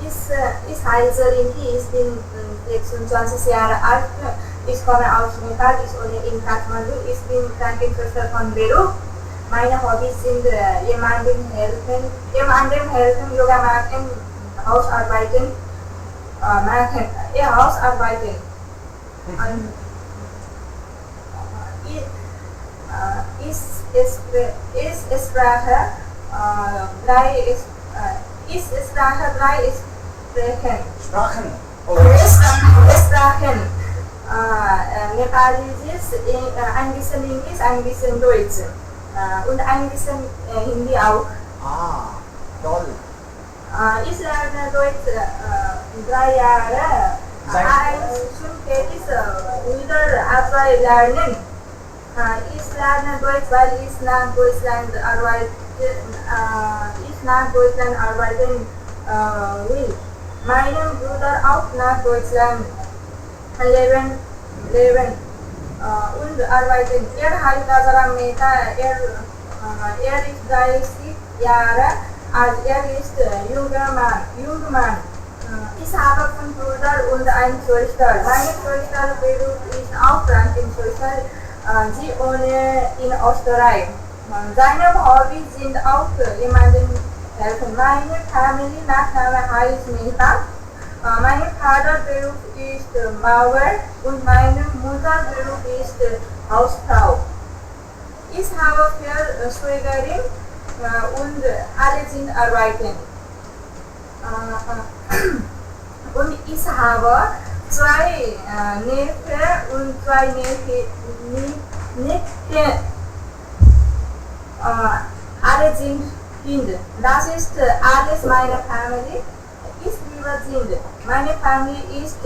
Ich heiße Linky, ich bin 26 Jahre alt, ich komme aus Nepal, ich wohne in Kathmandu, ich bin Krankenschwester von Beruf. Meine Hobbys sind jemandem helfen, Yoga machen, Hausarbeiten, Hausarbeiten. Und Sprache 3 ist sprechen. Sprachen. Okay. Sprachen. Nepalesisch, ein bisschen Englisch, ein bisschen Deutsch. Und ein bisschen Hindi auch. Ah, toll. Ich lerne Deutsch 3 Jahre. Schon fertig wieder aber lernen. Ich lerne Deutsch, weil ich nach Deutschland arbeiten will. Mein Bruder auch nach Deutschland leben und arbeiten. Heißt Nazaram Mehta, ist 30 Jahre alt, ist junger Mann. Ich habe 5 Brüder und eine Schwester. Meine Schwester Beruf ist auch Krankenschwester. Sie wohnen in Österreich. Seine Hobbys sind auch jemandem helfen. Meine Familie Nachname heißt Mehta. Mein Vater Beruf ist Bauer und meine Mutter Beruf ist Hausfrau. Ich habe 4 Schwägerinnen und alle sind arbeiten. Und ich habe 2 Neffen und 2 Neffen. Alle sind Kinder. Das ist alles meine Familie. Ich liebe Kinder. Meine Familie ist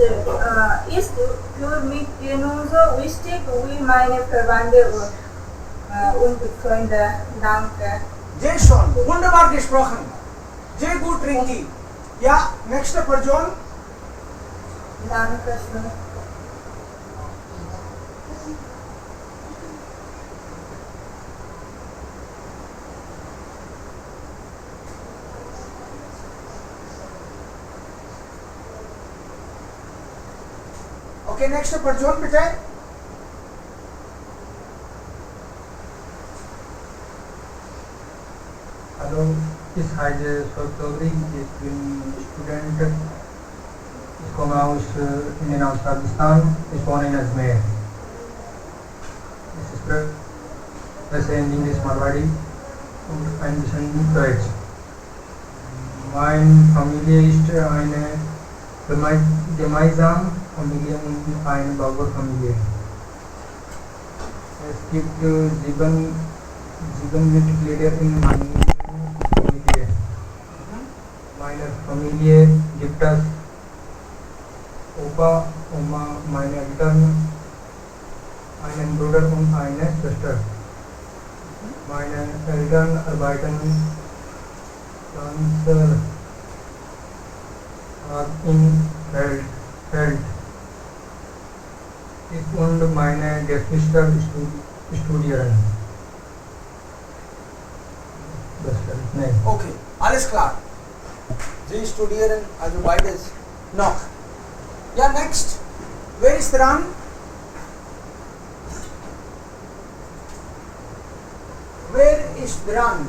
für mich genauso wichtig wie meine Verwandte und Freunde. Danke. Sehr schön. Wunderbar gesprochen. Sehr gut, Rinki. Ja, nächste Person. Danke schön. Okay, nächste Person bitte. Hallo, ich heiße Sotori, ich bin Student. Ich komme aus Indien, aus Pakistan. Ich wohne in Ajmer. Ich spreche in Englisch, Marwari und ein bisschen Deutsch. Meine Familie ist eine gemeinsame Familie und eine Bauerfamilie. Es gibt 7 Mitglieder in meiner Familie. Meine Familie gibt es Opa, Oma, meine Eltern, einen Bruder und eine Schwester. Meine Eltern arbeiten ganz im Feld. Ich und meine Geschwister studieren. Nein. Okay, alles klar. Sie studieren, also beides noch. Ja, next. Wer ist dran? Wer ist dran?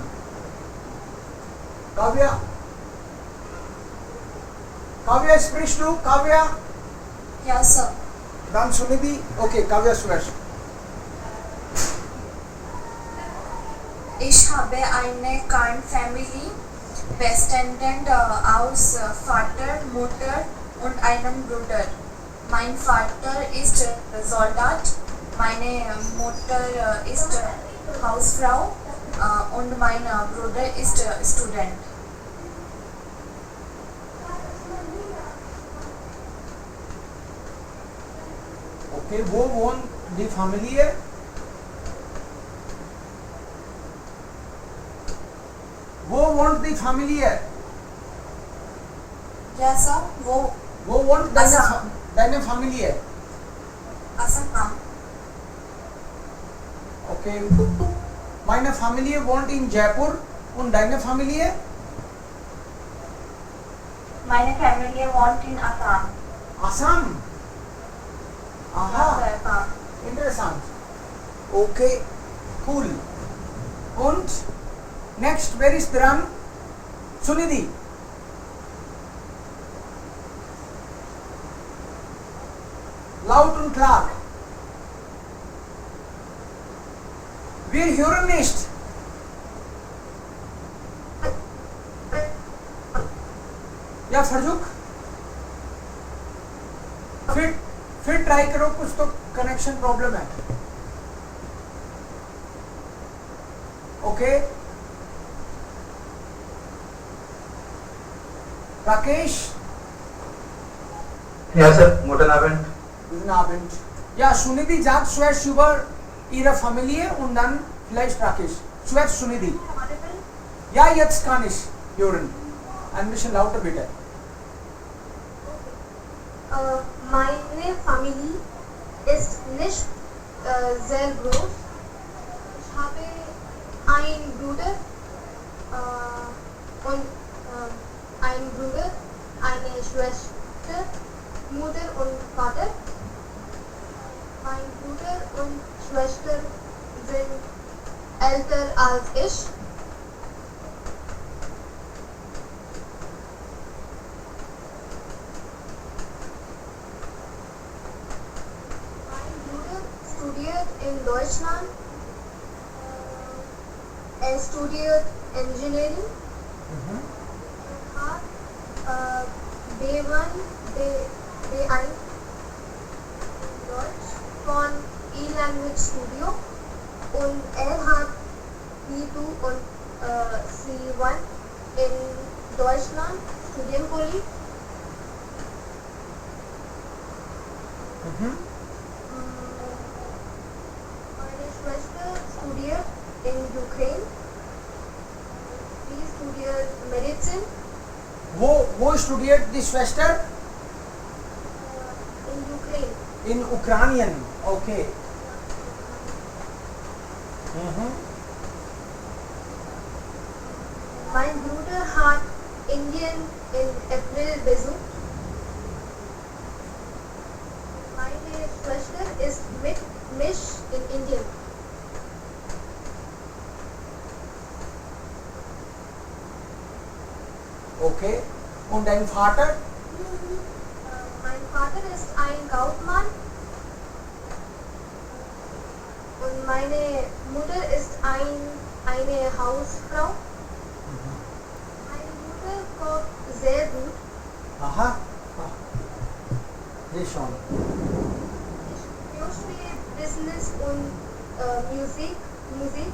Kavya? Kavya, sprichst du? Kavya? Ja, Sir. Dann Sunidhi. Okay, Kavya zuerst. Ich habe eine Kernfamilie, bestehend aus Vater, Mutter und einem Bruder. Mein Vater ist Soldat, meine Mutter ist Hausfrau und mein Bruder ist Student. Okay, wo wohnt die Familie? Wo wohnt die Familie? Ja, Sir. Wo wohnt deine Familie? Assam. Okay. Meine Familie wohnt in Jaipur und deine Familie? Meine Familie wohnt in Assam. Assam. Aha. Assam. Interessant. Okay, cool. Und next, wer ist dran? Sunidhi. Laut und klar. Wir hören nicht. या फरजुक फिर ट्राई करो, कुछ तो connection problem है. ओके Rakesh. Ja, Sir. Guten Abend. Guten Abend. Ja, Sunidhi sagt zuerst über ihre Familie und dann vielleicht Rakesh. Zuerst Sunidhi. Ja, jetzt kann ich hören. Ein bisschen lauter bitte. Meine Familie ist nicht sehr groß. Ich habe einen Bruder und einen Bruder, eine Schwester, Mutter und Vater. Mein Bruder und Schwester sind älter als ich. Mein Bruder studiert in Deutschland. Er studiert Engineering. Er hat B1, B1 Deutsch von elanguagestudio und er hat B2 und C1 in Deutschland Studienpoli. Meine Schwester studiert in Ukraine. Sie studiert Medizin Wo studiert die Schwester? in Ukraine. In Ukrainien. Okay. Mein Bruder hat Indien in April besucht. Meine Schwester ist mit mich in Indien. Okay. Und dein Vater? Mein Vater ist ein Kaufmann und meine Mutter ist eine Hausfrau. Meine Mutter kocht sehr gut. Aha. Hier schon. Ich möchte Business und Musik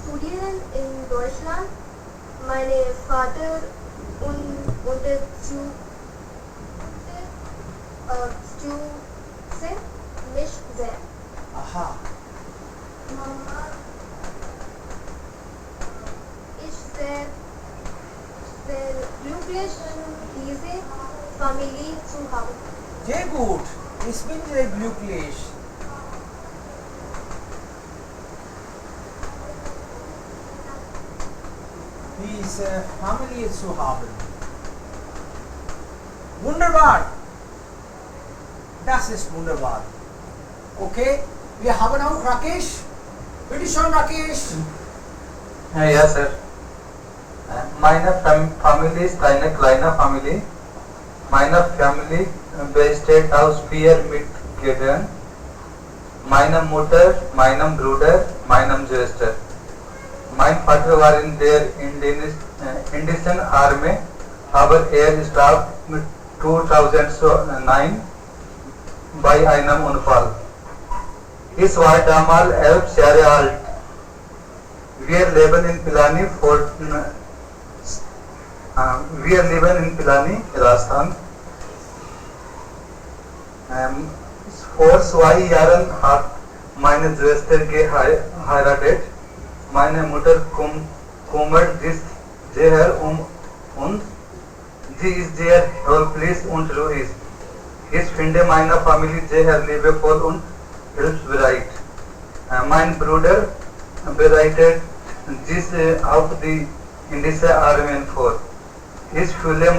studieren in Deutschland. Meine Vater unterstützt mich sehr. Aha. Mama, ich sehr glücklich, diese Familie zu haben. Sehr gut. Ich bin sehr glücklich. Diese Familie zu haben. Wunderbar. Das ist wunderbar. Okay, wir haben auch Rakesh. Bitte schon, Rakesh. Ja, Sir. Meine Familie ist eine kleine Familie. Meine Familie besteht aus 4 Mitgliedern. Meine Mutter, meinem Bruder, meinem Schwester. Mein Vater war in der indischen Armee, aber er starb mit 2009 bei einem Unfall. Ich war damals 11 Jahre alt. Wir leben in Pilani, Rajasthan. Vor 2 Jahren hat meine Schwester geheiratet. Meine Mutter kümmert sich sehr und sie ist sehr hilfreich und ruhig. Ich finde meine Familie sehr liebevoll und hilfsbereit. Mein Bruder bereitet sich auf die indische Armee vor. Ich fühle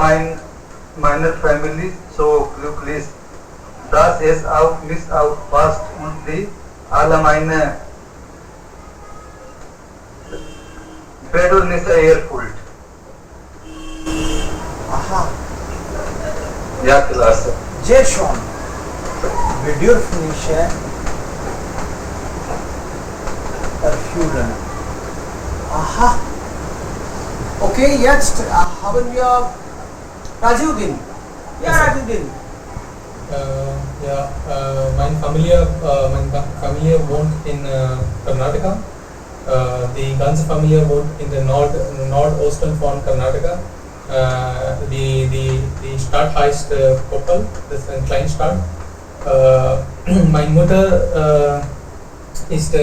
meine Familie so glücklich, dass es auf mich aufpasst und die alle meine Bedürfnisse erfüllt. Aha. Ja, klasse. Sehr schön. Bedürfnisse erfüllen. Aha. Okay, jetzt haben wir Rajuddin. Ja, Rajuddin. Meine Familie wohnt in Karnataka. Die ganze Familie wohnt in der Nordosten von Karnataka. Die Stadt heißt Koppal, das ist eine Kleinstadt. Meine Mutter ist